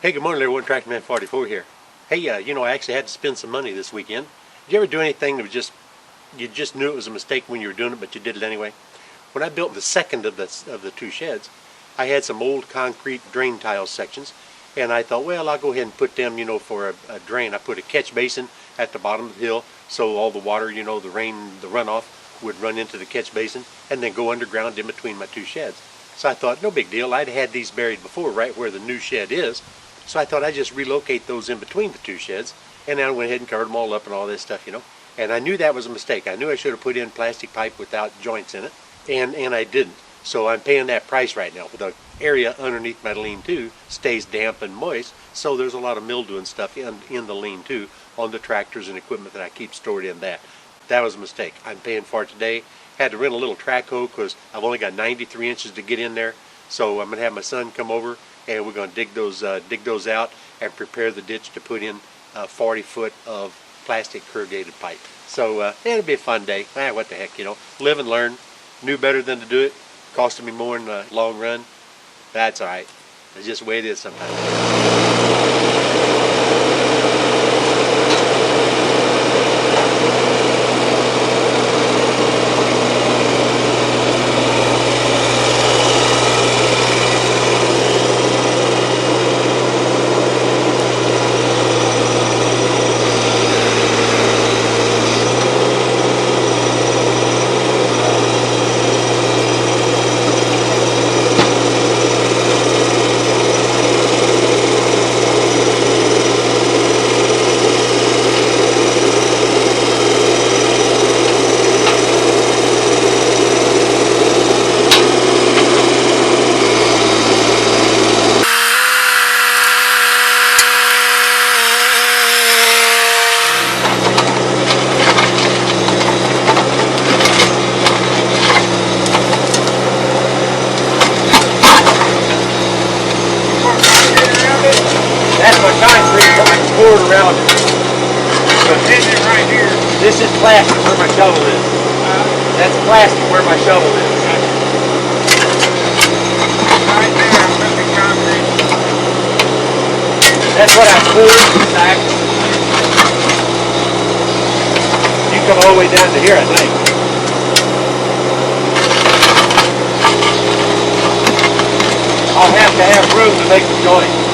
Hey, good morning everyone, Tractorman 44 here. Hey, I actually had to spend some money this weekend. Did you ever do anything that was you just knew it was a mistake when you were doing it, but you did it anyway? When I built the second of the two sheds, I had some old concrete drain tile sections, and I thought, well, I'll go ahead and put them, for a drain. I put a catch basin at the bottom of the hill, so all the water, the rain, the runoff would run into the catch basin and then go underground in between my two sheds. So I thought, no big deal. I'd had these buried before, right where the new shed is. So I thought I'd just relocate those in between the two sheds, and then I went ahead and covered them all up and all this stuff, And I knew that was a mistake. I knew I should have put in plastic pipe without joints in it, and I didn't. So I'm paying that price right now. The area underneath my lean-to stays damp and moist, so there's a lot of mildew and stuff in the lean-to on the tractors and equipment that I keep stored in that. That was a mistake. I'm paying for it today. Had to rent a little track hoe because I've only got 93 inches to get in there. So I'm going to have my son come over, and we're going to dig those out and prepare the ditch to put in 40 foot of plastic corrugated pipe. So it'll be a fun day. What the heck, live and learn. Knew better than to do it. Costing me more in the long run. That's all right. It's just the way it is sometimes. That's my concrete poured around it. So right here. This is plastic where my shovel is. That's plastic where my shovel is. Right there, I'm putting concrete. That's what I poured back. You come all the way down to here, I think. I'll have to have room to make the joint.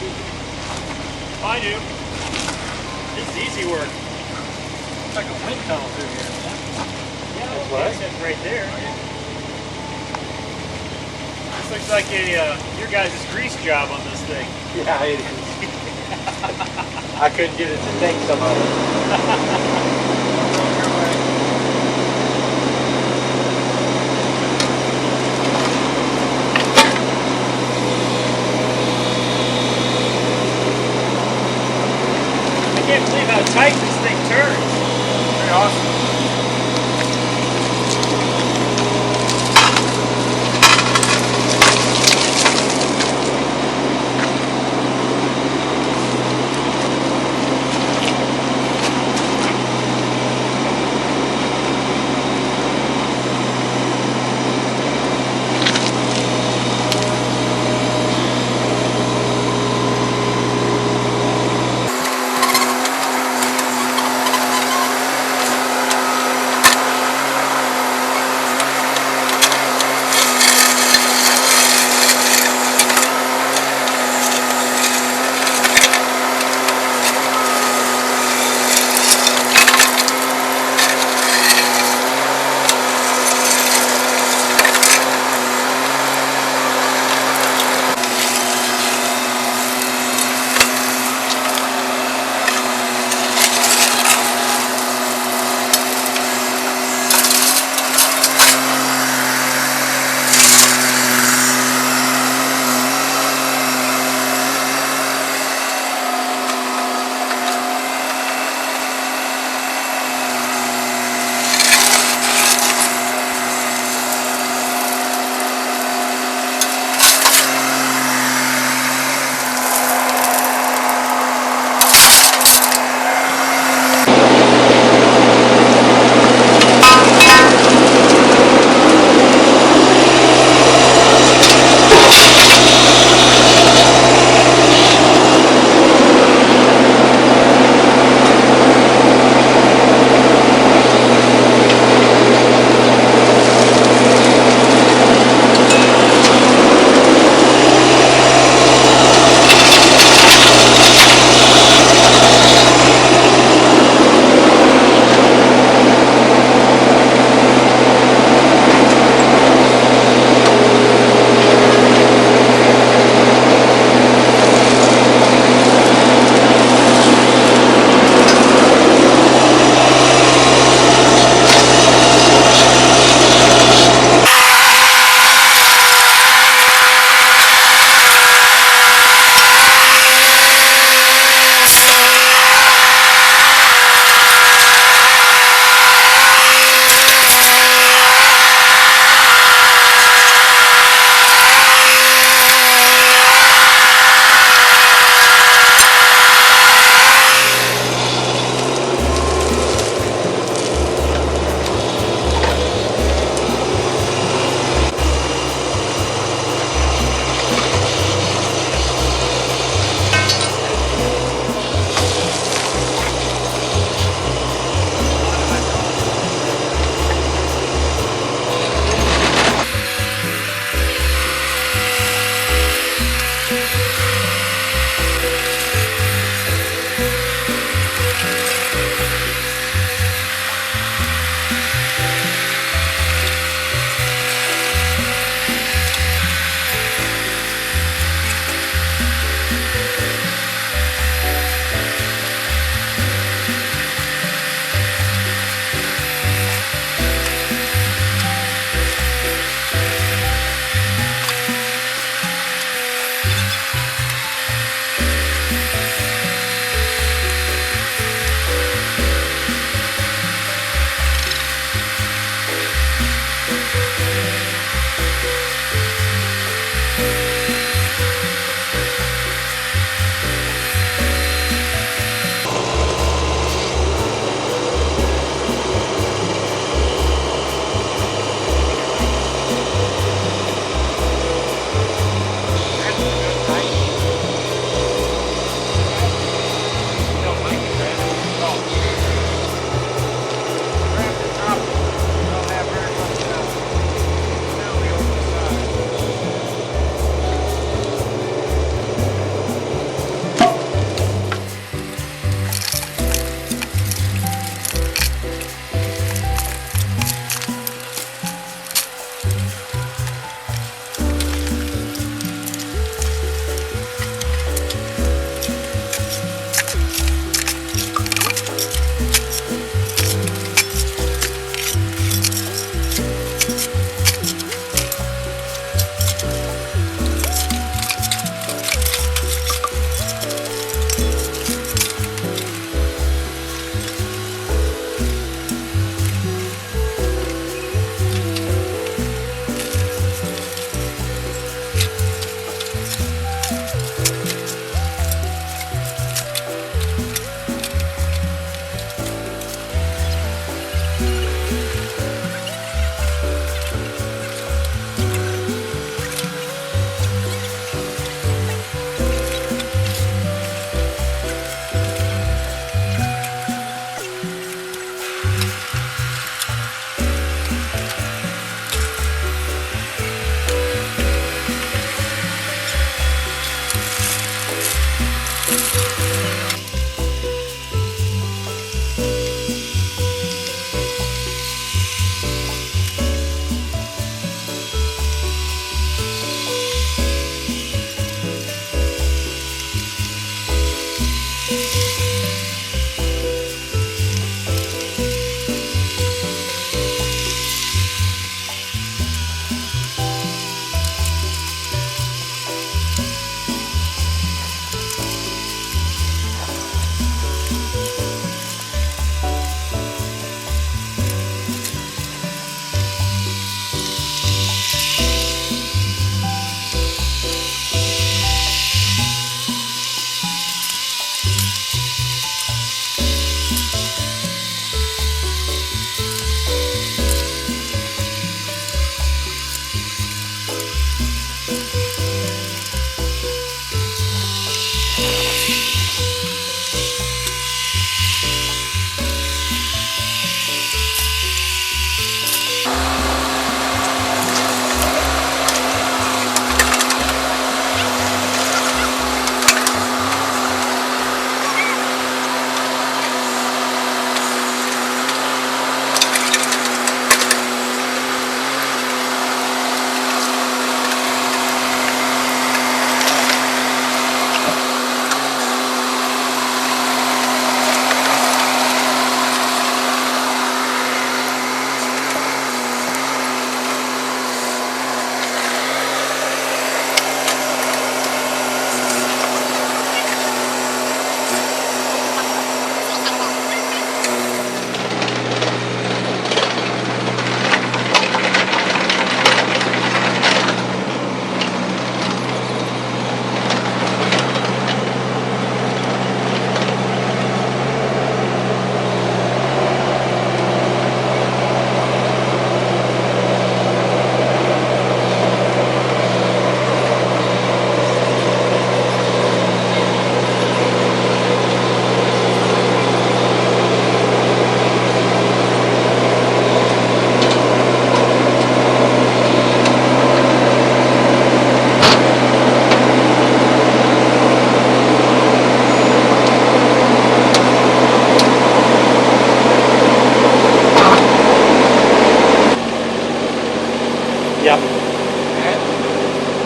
I do. This is easy work. It's like a wind tunnel through here. Yeah, that's what I said right there. This looks like a your guys' grease job on this thing. Yeah, it is. I couldn't get it to take some of it. I can't believe how tight this thing turns. Pretty awesome.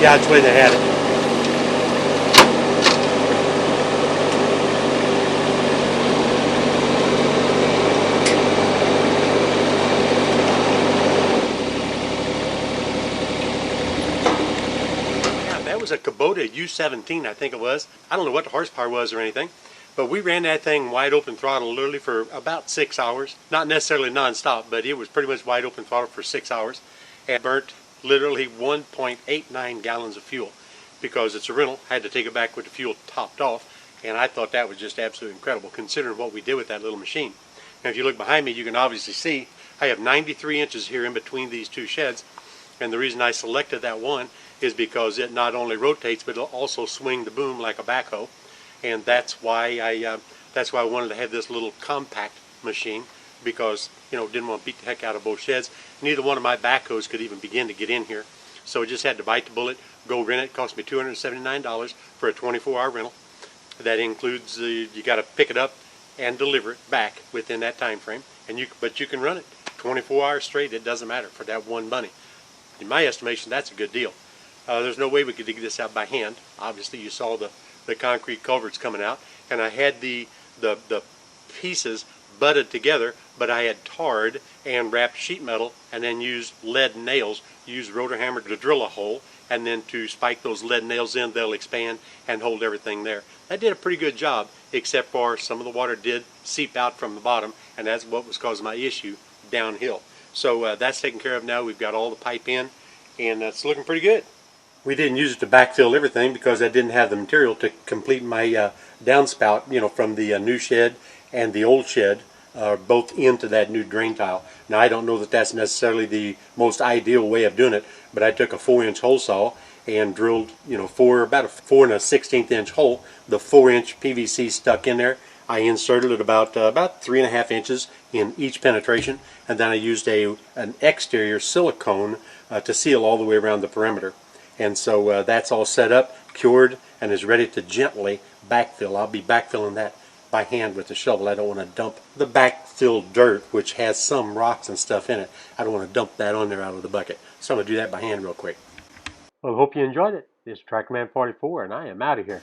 Yeah, that's the way they had it. Yeah, that was a Kubota U17, I think it was. I don't know what the horsepower was or anything, but we ran that thing wide open throttle literally for about 6 hours. Not necessarily non-stop, but it was pretty much wide open throttle for 6 hours, and burnt literally 1.89 gallons of fuel. Because it's a rental, I had to take it back with the fuel topped off, and I thought that was just absolutely incredible considering what we did with that little machine. And if you look behind me, you can obviously see I have 93 inches here in between these two sheds, and the reason I selected that one is because it not only rotates but it'll also swing the boom like a backhoe, and that's why I wanted to have this little compact machine, because didn't want to beat the heck out of both sheds. Neither one of my backhoes could even begin to get in here, so I just had to bite the bullet, go rent it. It cost me $279 for a 24-hour rental. That includes you got to pick it up and deliver it back within that time frame, but you can run it 24 hours straight. It doesn't matter for that one bunny. In my estimation, that's a good deal. There's no way we could dig this out by hand. Obviously, you saw the concrete culverts coming out, and I had the pieces butted together, but I had tarred and wrapped sheet metal and then used lead nails, used rotor hammer to drill a hole, and then to spike those lead nails in, they'll expand and hold everything there. That did a pretty good job, except for some of the water did seep out from the bottom, and that's what was causing my issue downhill. So that's taken care of now. We've got all the pipe in, and it's looking pretty good. We didn't use it to backfill everything because I didn't have the material to complete my downspout, from the new shed and the old shed, both into that new drain tile. Now, I don't know that that's necessarily the most ideal way of doing it, but I took a 4-inch hole saw and drilled, about a 4 1/16 inch hole. The 4-inch PVC stuck in there. I inserted it about 3.5 inches in each penetration, and then I used an exterior silicone to seal all the way around the perimeter. And so that's all set up, cured, and is ready to gently backfill. I'll be backfilling that by hand with the shovel. I don't want to dump the backfilled dirt, which has some rocks and stuff in it. I don't want to dump that on there out of the bucket. So I'm going to do that by hand real quick. Well, I hope you enjoyed it. This is TractorMan 44, and I am out of here.